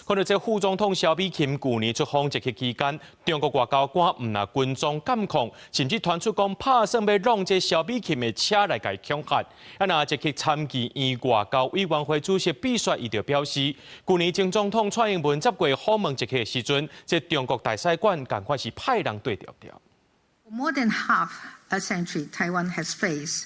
看到这副总统萧美琴去年出访一期期间，中国外交官唔拿军装监控，甚至传出讲拍算要弄这萧美琴的车来甲恐吓。啊，那一期参议院外交委员会主席毕雪伊就表示，去年前总统蔡英文接过访问一期的时阵，这中国大使馆赶快是派人对调调。 For more than half a century, Taiwan has faced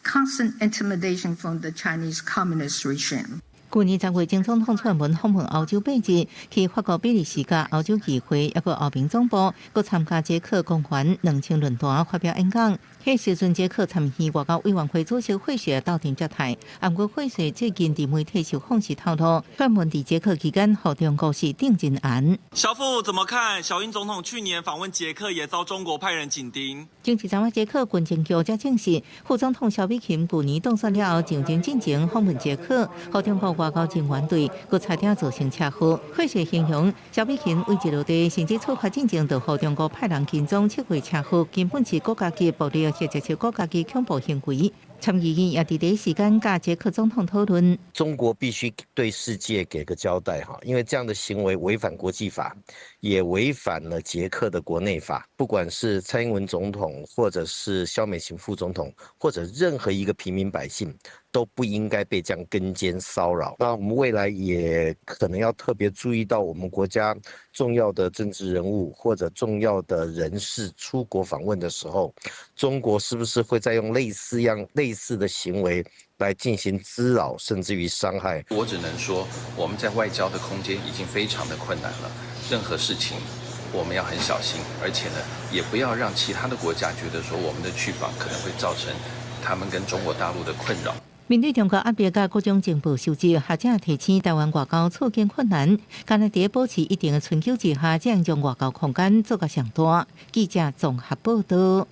constant intimidation from the Chinese Communist regime. 去年10月，前总统蔡英文访问欧洲8日，去法国比利时甲欧洲议会，抑个欧盟总部，佮参加捷克公园2000论坛发表演讲。迄时阵，捷克参议外交委员会主席惠雪到庭接台，按过惠雪最近伫媒体受访时透露，蔡英文伫捷克期间，和中国是定真案。小傅怎么看？小英总统去年访问捷克，也遭中国派人紧盯。政治站捷克军情局才证实，副总统萧美琴去年当选了后，上前进前访问捷克，和中国外交人员对，佮差点造成车祸。惠雪形容萧美琴位置落地，甚至出发进前就和中国派人紧张撤回车祸，根本是国家级暴力。 或者是国家级恐怖行为，参议院也伫第一时间甲捷克总统讨论。中国必须对世界给个交代哈，因为这样的行为违反国际法，也违反了捷克的国内法。不管是蔡英文总统，或者是萧美琴副总统，或者任何一个平民百姓，都不应该被这样跟监骚扰。那我们未来也可能要特别注意到，我们国家重要的政治人物或者重要的人士出国访问的时候，中国是不是会再用类似的行为来进行滋扰，甚至于伤害？我只能说，我们在外交的空间已经非常的困难了，任何事情我们要很小心，而且呢，也不要让其他的国家觉得说我们的去访可能会造成他们跟中国大陆的困扰。 面对中国压迫甲各种情报收集，学者提醒台湾外交处境困难，干在保持一定的春秋之下，才能将外交空间做到上大。记者综合报道。